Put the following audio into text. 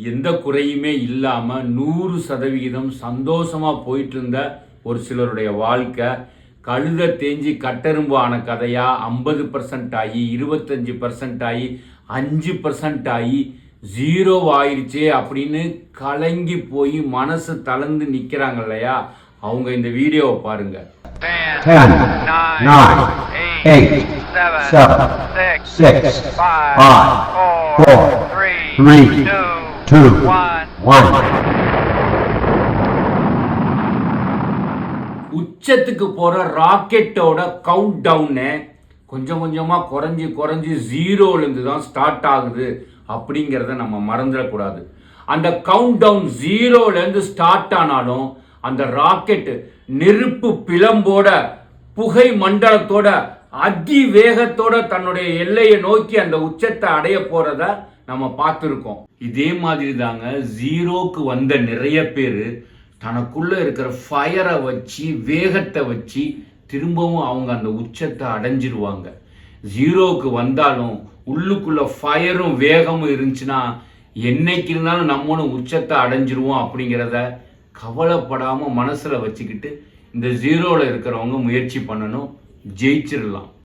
எந்த குறையுமே இல்லாமல் 100% சந்தோஷமாக போயிட்டு இருந்த ஒரு சிலருடைய வாழ்க்கை கழுத தேஞ்சி கட்டெரும்பு ஆன கதையாக 50% ஆகி 25% ஆகி 5% ஆகி 0 ஆயிடுச்சே அப்படின்னு கலங்கி போய் மனசு தளர்ந்து நிற்கிறாங்க இல்லையா, அவங்க இந்த வீடியோவை பாருங்க. 10, 9, 8, 7, 6, 5, 4, 3, 2, 1. உச்சத்துக்கு போற ராக்கெட்டோட கவுண்ட் டவுனு கொஞ்சம் கொஞ்சமா குறைஞ்சி 0லேருந்து தான் ஸ்டார்ட் ஆகுது அப்படிங்கிறத நம்ம மறந்துடக்கூடாது. அந்த கவுண்ட் டவுன் 0லேருந்து ஸ்டார்ட் ஆனாலும் அந்த ராக்கெட் நெருப்பு பிளம்போட புகை மண்டலத்தோட அதி வேகத்தோட தன்னுடைய எல்லையை நோக்கி அந்த உச்சத்தை அடைய போறத நம்ம பார்த்துருக்கோம். இதே மாதிரி தாங்க 0க்கு வந்த நிறைய பேர் தனக்குள்ள இருக்கிற ஃபயரை வச்சு வேகத்தை வச்சு திரும்பவும் அவங்க அந்த உச்சத்தை அடைஞ்சிருவாங்க. 0க்கு வந்தாலும் உள்ளுக்குள்ள ஃபயரும் வேகமும் இருந்துச்சுன்னா என்னைக்கு இருந்தாலும் நம்மளும் உச்சத்தை அடைஞ்சிருவோம் அப்படிங்கிறத கவலைப்படாமல் மனசில் வச்சுக்கிட்டு இந்த 0ல இருக்கிறவங்க முயற்சி பண்ணணும், ஜெயிச்சிடலாம்.